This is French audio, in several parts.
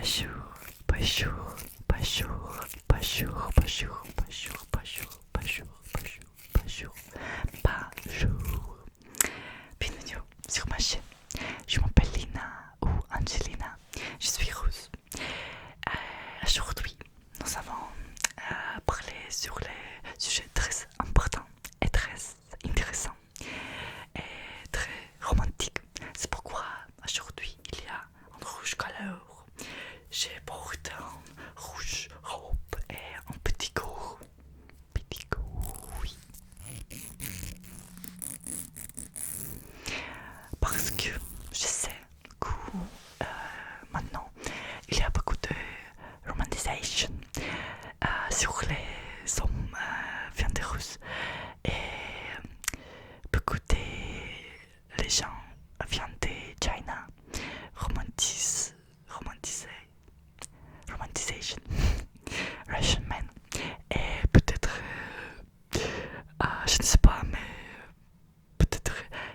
bonjour, bonjour, bonjour, bonjour, bonjour, bonjour, bonjour, bonjour, bonjour, bonjour, bonjour. Bienvenue sur ma chaîne. Je m'appelle Lina ou Angelina. Je suis rose. Aujourd'hui, nous avons parlé sur les sujets très importants et très intéressants et très romantiques. C'est pourquoi aujourd'hui il y a un rouge couleur. J'ai porté un rouge robe et un petit gorre. Petit gorre, oui. Parce que je sais que maintenant il y a beaucoup de romantisation sur les hommes viandeux et beaucoup de les gens viennent de China romantisation Russian men et peut-être je ne sais pas mais peut-être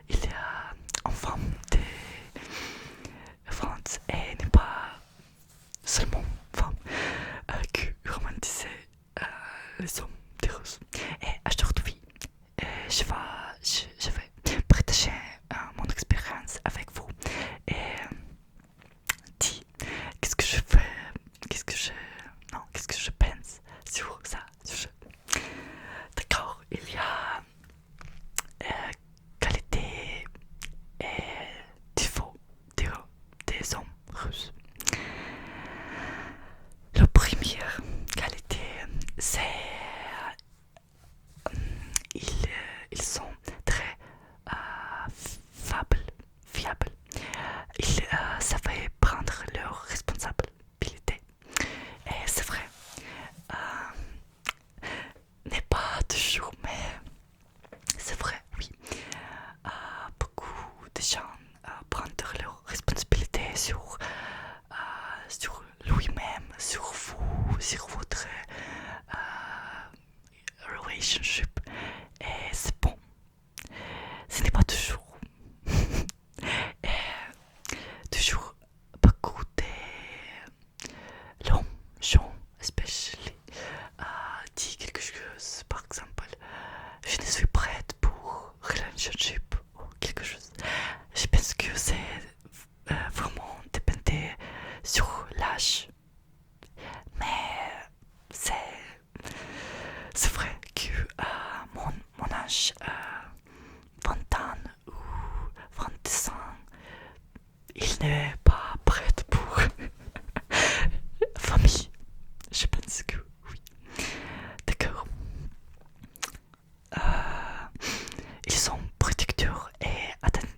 il y a une femme de France et n'est pas seulement femme que romantiser les hommes des Russes. Et aujourd'hui, je vais partager mon expérience avec vous et dire qu'est-ce que je fais, qu'est-ce que je pense sur ça. D'accord, il y a qualité et défaut des hommes russes. La première qualité, c'est ils sont très fiables. Ils savaient prendre leurs responsabilités. Et c'est vrai, n'est pas toujours, mais c'est vrai, oui. Beaucoup de gens prennent leurs responsabilités sur lui-même, sur vous, sur votre relationship. Et c'est bon. Ce n'est pas toujours. Et toujours beaucoup de l'homme, gens, especially, dit quelque chose. Par exemple, je ne suis prête pour relationship ou quelque chose. Je pense que c'est vraiment dépendant sur l'âge. Mais c'est vrai que mon âge, 20 ans ou 25 ans, il n'est pas prêt pour famille. Je pense que oui. D'accord. Ils sont protecteurs et attentionnés.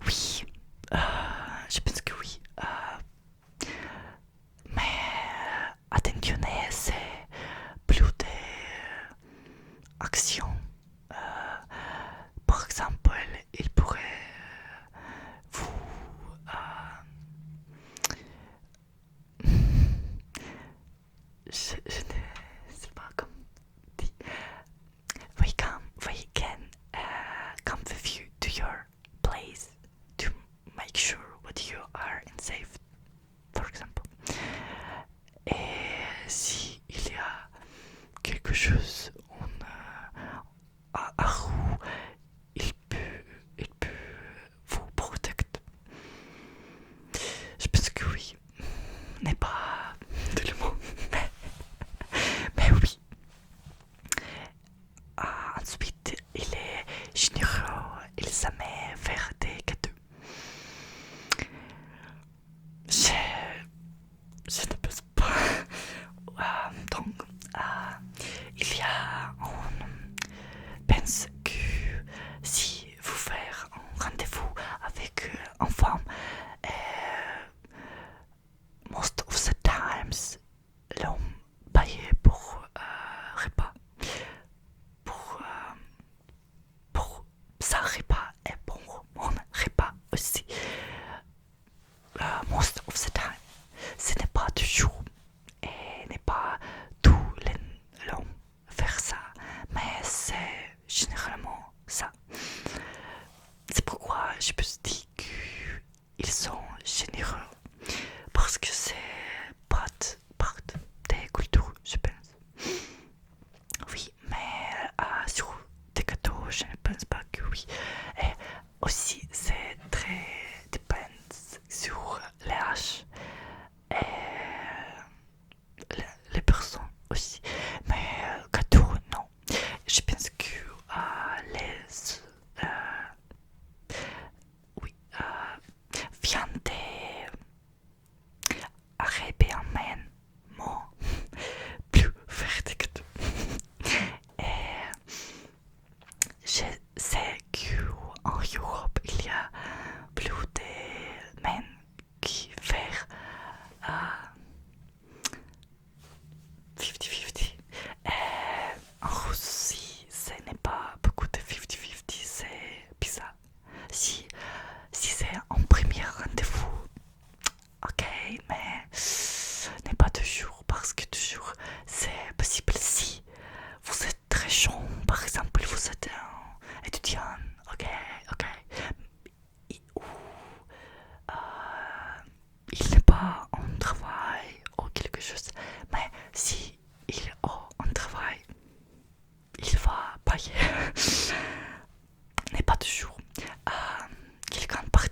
Oui, je pense que oui. Mais attentionné, c'est plus d'actions. Par exemple, il pourrait vous je ne sais pas comment dire. We can come with you to your place to make sure that you are in safe, for example. Et si il y a quelque chose à vous, il peut vous protéger. Je pense que oui, n'est pas tout le monde.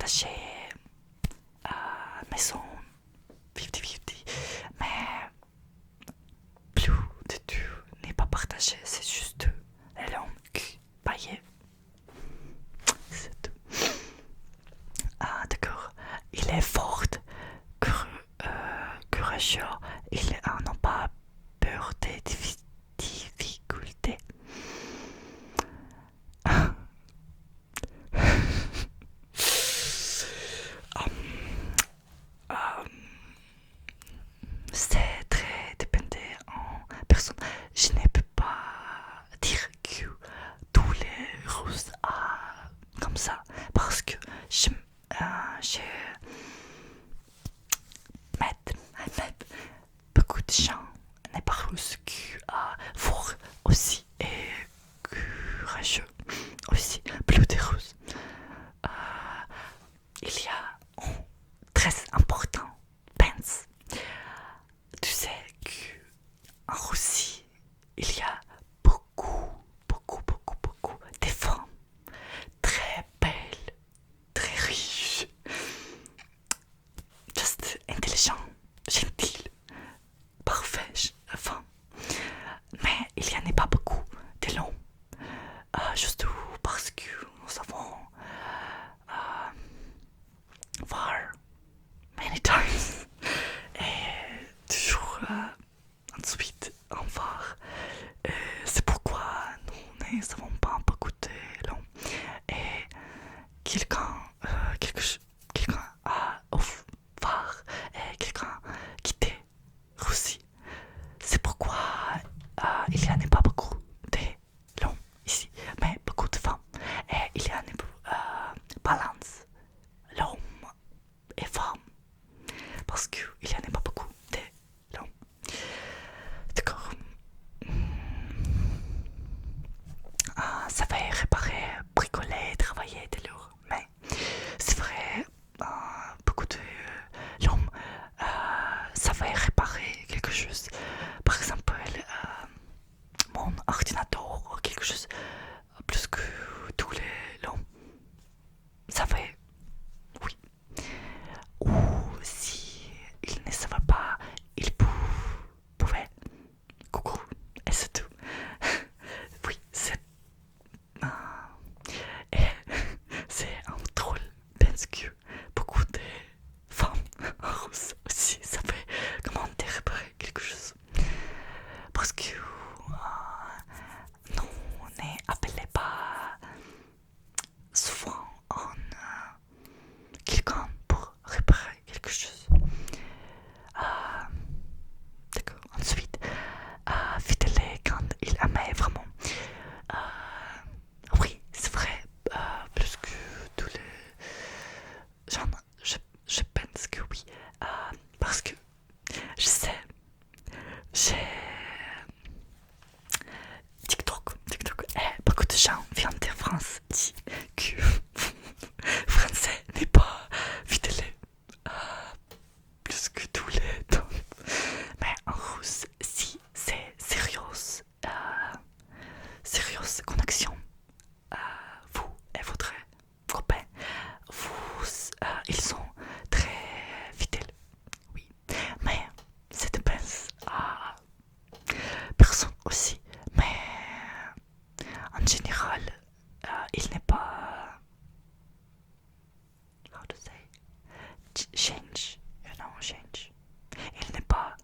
partagé maison 50-50, mais plus de tout n'est pas partagé, c'est juste l'homme qui paye. C'est tout. D'accord. Il est fort, courageux, il n'a pas peur des difficultés. C'est très dépendant en personne. Je ne peux pas dire que tous les Russes comme ça parce que je m'aide beaucoup de gens n'est pas russes qui fort aussi et courageux aussi plus des Russes. Il y a très important pense. Tu sais qu'en Russie, il y a beaucoup de femmes très belles, très riches, juste intelligentes, gentilles, parfaites femmes. Mais il n'y en a pas beaucoup de l'homme, juste parce que nous avons voir many times et toujours ensuite en voir. C'est pourquoi nous ne savons pas beaucoup de l'homme et quelqu'un a voir et quelqu'un quitté Russie. C'est pourquoi il n'y en a pas beaucoup de l'homme ici, mais beaucoup de femmes et il y en a balance l'homme et femme parce qu'il n'y en a pas beaucoup de l'homme. D'accord. Ça fait réparer, bricoler, travailler de l'eau. Mais c'est vrai, beaucoup de l'homme, ça fait réparer quelque chose. Par exemple, mon ordinateur ou quelque chose, plus que tous les l'homme. Ça fait, oui. Ou si il ne savait pas, il pouvait. Coucou, et c'est tout. Oui, et c'est un drôle parce que beaucoup de femmes en russe aussi ça fait comment réparer quelque chose. Parce que nous n'appelons pas souvent en quelqu'un pour réparer quelque chose. D'accord. Ensuite, Fidèle quand il aimait vraiment. Oui, c'est vrai. Plus que tous les gens, je pense que oui. Parce que je sais, j'ai TikTok, et beaucoup de gens viennent de France disent que français n'est pas fidèle plus que tous les temps. Mais en russe, si c'est sérieux, sérieuse connexion, vous et votre copain, ils sont très fidèles, oui. Mais ça dépend à personne aussi. Mais en général, il n'est pas, how to say, change. Il n'est pas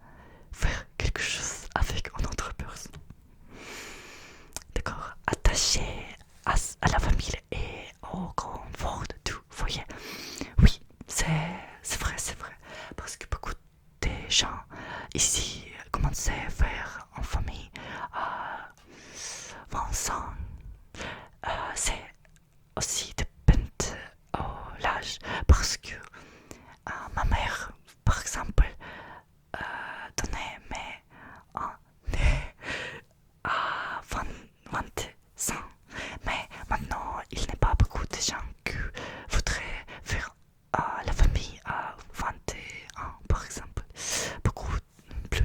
faire quelque chose avec une autre personne. D'accord, attaché à la famille et au confort de tout, vous voyez. Oui, c'est vrai, parce que beaucoup de gens ici commencent à faire en famille à 20 ans. C'est aussi dépend de l'âge, parce que ma mère, par exemple, donnait mes à 20 ans. Mais maintenant, il n'est pas beaucoup de gens qui voudraient faire la famille à 21 ans, par exemple. Beaucoup plus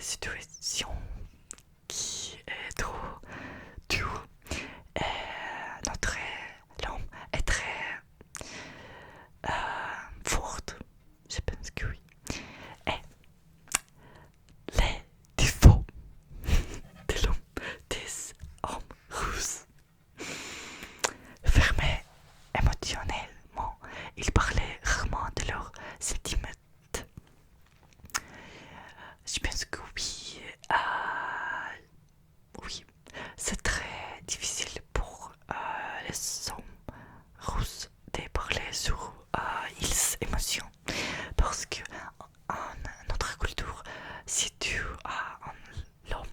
situations qui est trop dur. Notre langue est très forte, je pense que oui. Et les défauts de l'homme des hommes russes. Fermés émotionnellement, ils parlaient rarement de leurs sentiments. Je pense que oui, oui, c'est très difficile pour les hommes russes de parler sur leurs émotions parce que en notre culture, si tu as un homme,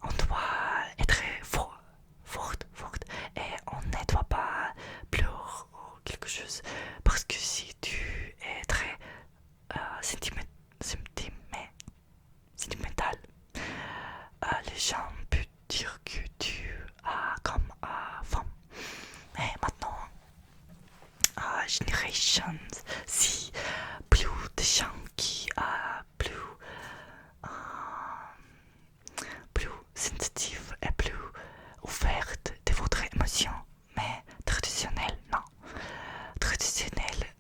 on doit être forte et on ne doit pas pleurer ou quelque chose parce que si tu es très sentimental, les gens peuvent dire que tu as comme femme. Mais maintenant, Generations, si plus de gens qui plus sensitive et plus ouverte de votre émotion, mais traditionnel, non. Traditionnel,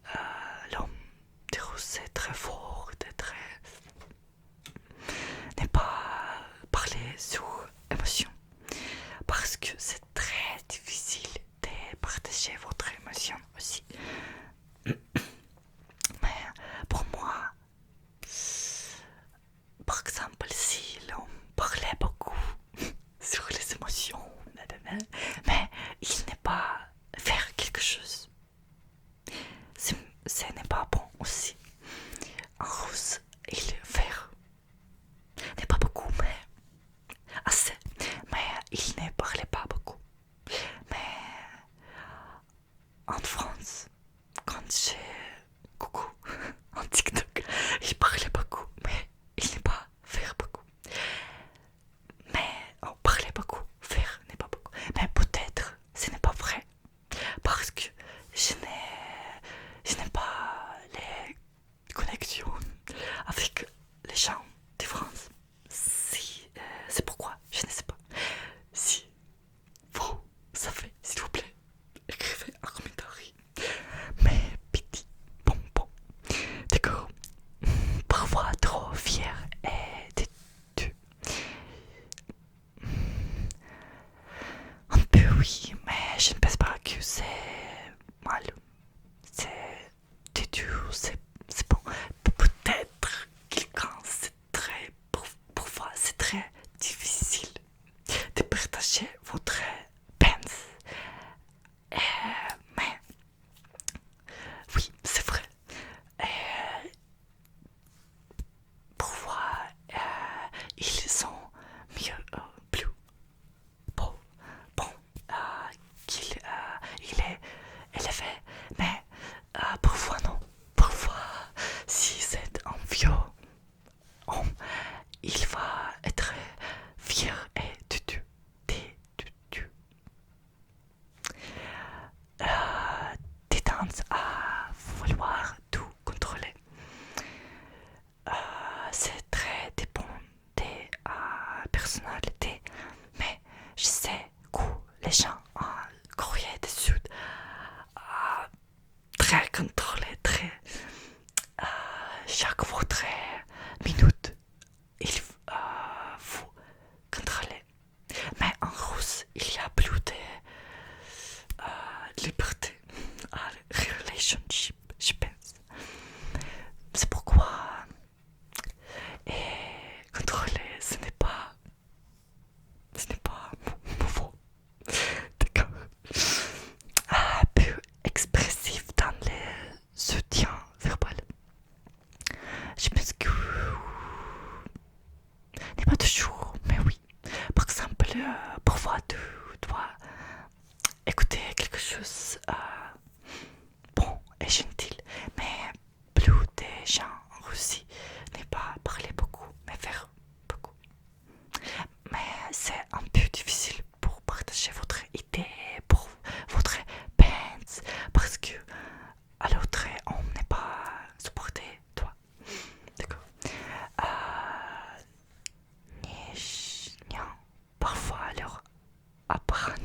l'homme de Russe est très fort, n'est pas parler sur émotion, parce que c'est très difficile de partager votre émotion aussi.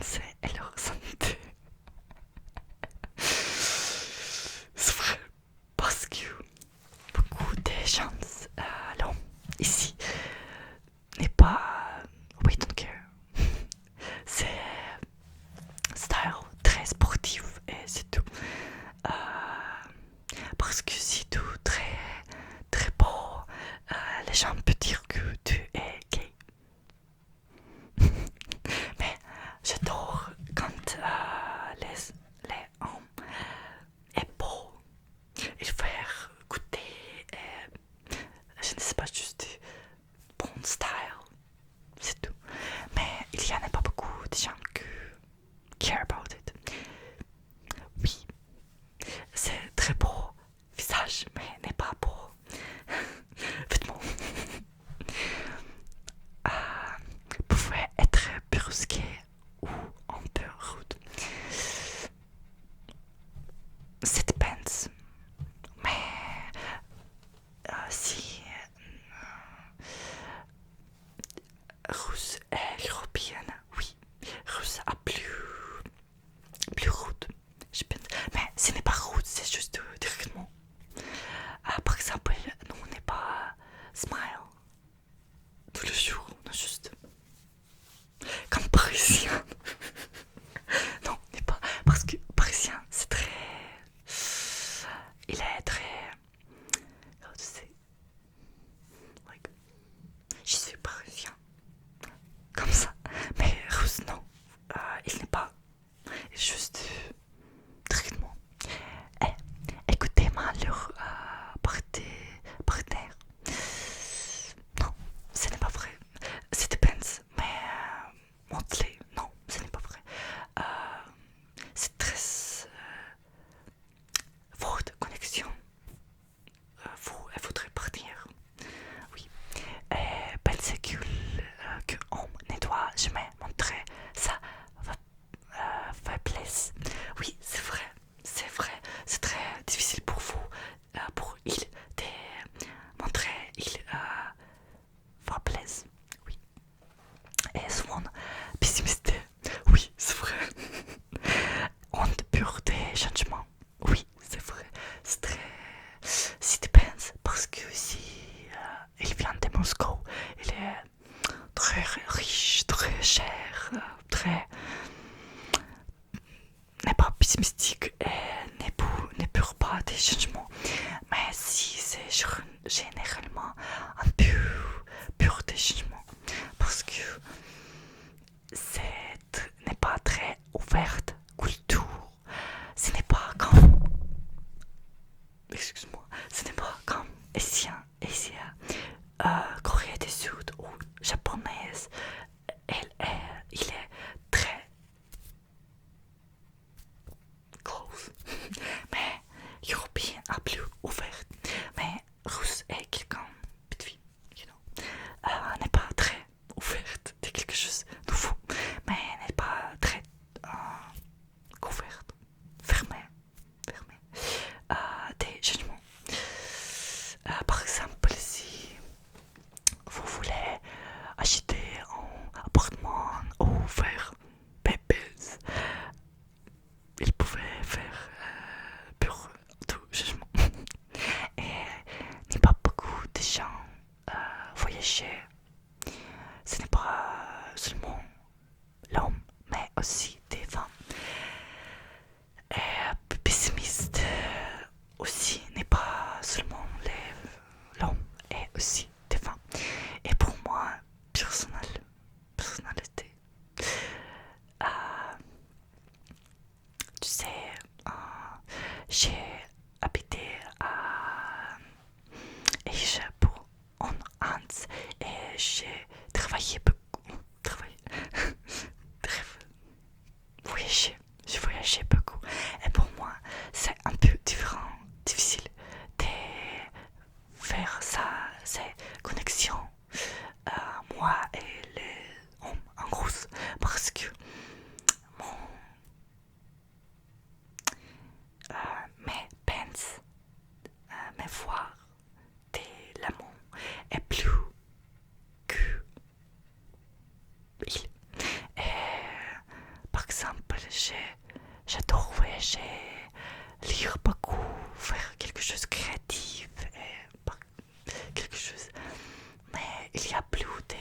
pensée et leur santé. C'est vrai, parce que beaucoup de gens l'homme ici n'est pas oui donc c'est style très sportif et c'est tout. Parce que c'est tout très très beau. Les gens peuvent dire que tu es gay. Mais j'adore quand les hommes est beau. Il faire goûter, je ne sais pas, juste bon style, c'est tout. Mais il y en a pas beaucoup de gens qui care about it. Oui, c'est très beau visage, mais n'est pas beau vêtements. Pouvait être brusqué ou un peu rude. Ça dépend. Mais si russe est européenne, oui, russe a plus rude, je pense. Mais ce n'est pas rude, c'est juste directement. Par exemple, nous on n'est pas smile tous les jours, on est juste comme parisien. Non, on n'est pas. Parce que parisien, c'est très. Il est très. Comment tu sais? Like, je suis parisien. Comme ça. Mais russe, non. Il n'est pas. Il est juste. Directement. Écoutez-moi leur partenaire. Non, ce n'est pas vrai. Ça dépend. Mais monthly, non, ce n'est pas vrai. C'est très forte connexion. Vous et votre partenaire. Oui. Et pensez qu'on ne doit jamais montrer sa faiblesse. Oui, c'est vrai. C'est vrai. C'est très difficile pour vous. Pour il de montrer il faiblesse. Oui. Et souvent pessimiste. Oui, c'est vrai. On peur des changements. Oui, c'est vrai. C'est très. Ça dépend parce que si il vient de Moscou, il est très riche, très cher, très. N'est pas pessimistique et ne peur pas des changements. Mais si c'est généralement un peu pur des changements parce que c'est n'est pas très ouverte culture. Ce n'est pas comme excuse-moi, ce n'est pas comme Asia, Corée du Sud ou japonaise. Il est très close. Mais européen a plus ouverte. Mais russe est quelqu'un petit, you know, n'est pas très ouverte de quelque chose de nouveau, mais n'est pas très couverte, fermée. Des changements. Par exemple, si vous voulez acheter un appartement ou faire bébés, il pouvait faire pour tout changement. Et n'est pas beaucoup de gens voyager. Ce n'est pas seulement l'homme, mais aussi des femmes. Et pessimiste aussi n'est pas seulement l'homme, et aussi des femmes. Et pour moi, personnalité, tu sais, j'ai habité à Asia pour un an et j'ai travaillé beaucoup. Voyagé. J'ai voyagé beaucoup. Et pour moi, c'est un peu différent, difficile de faire ça, ces connexions, moi et les hommes en gros, parce que mon, mes pens, mes voir de l'amour est plus que voyager, lire beaucoup, faire quelque chose de créatif, quelque chose. Mais il y a plus de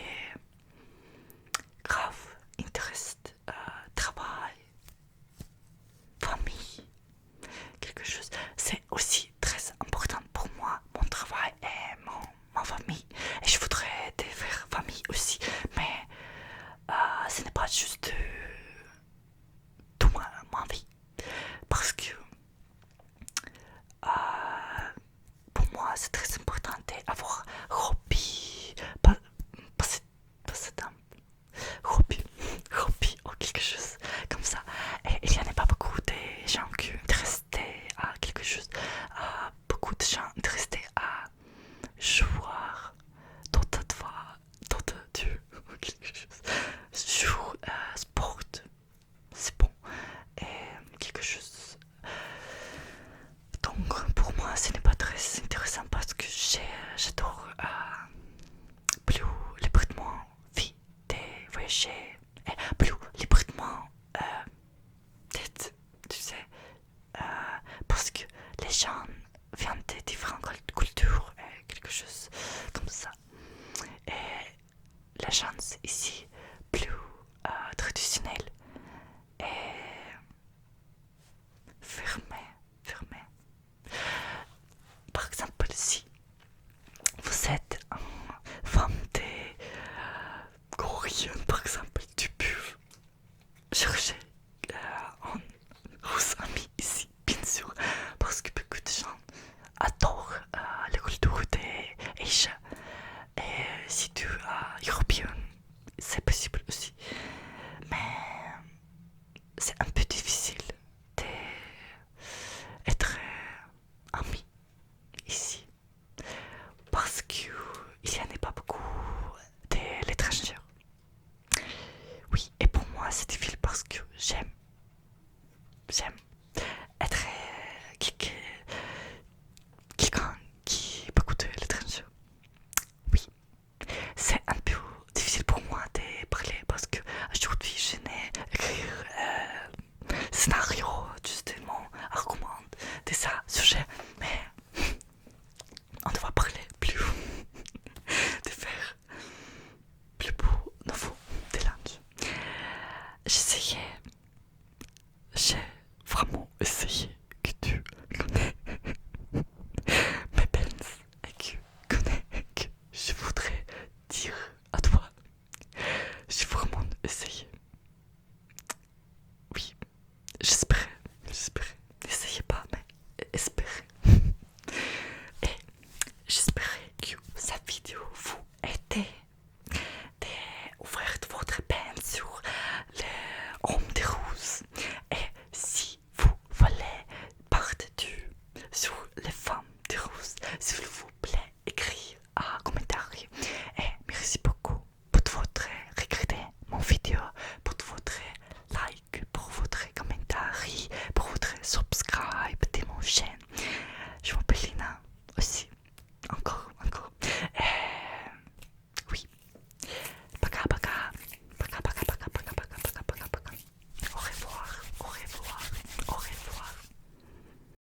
grave intérêt, travail, famille, quelque chose. C'est aussi très important pour moi, mon travail et ma famille. Et je voudrais faire famille aussi, mais ce n'est pas juste toute ma vie. Parce que pour moi, c'est très important d'avoir hobby, pas c'est un hobby ou quelque chose comme ça. Et il n'y en a pas beaucoup de gens qui sont intéressés à quelque chose. Beaucoup de gens intéressés à jouer d'autres dieux ou quelque chose. Jouer sport, c'est bon. Et quelque chose. Donc pour moi, ce n'est pas très intéressant parce que j'adore plus librement vie de voyager et plus librement d'être, tu sais, parce que les gens viennent de différentes cultures et quelque chose comme ça. Et la chance ici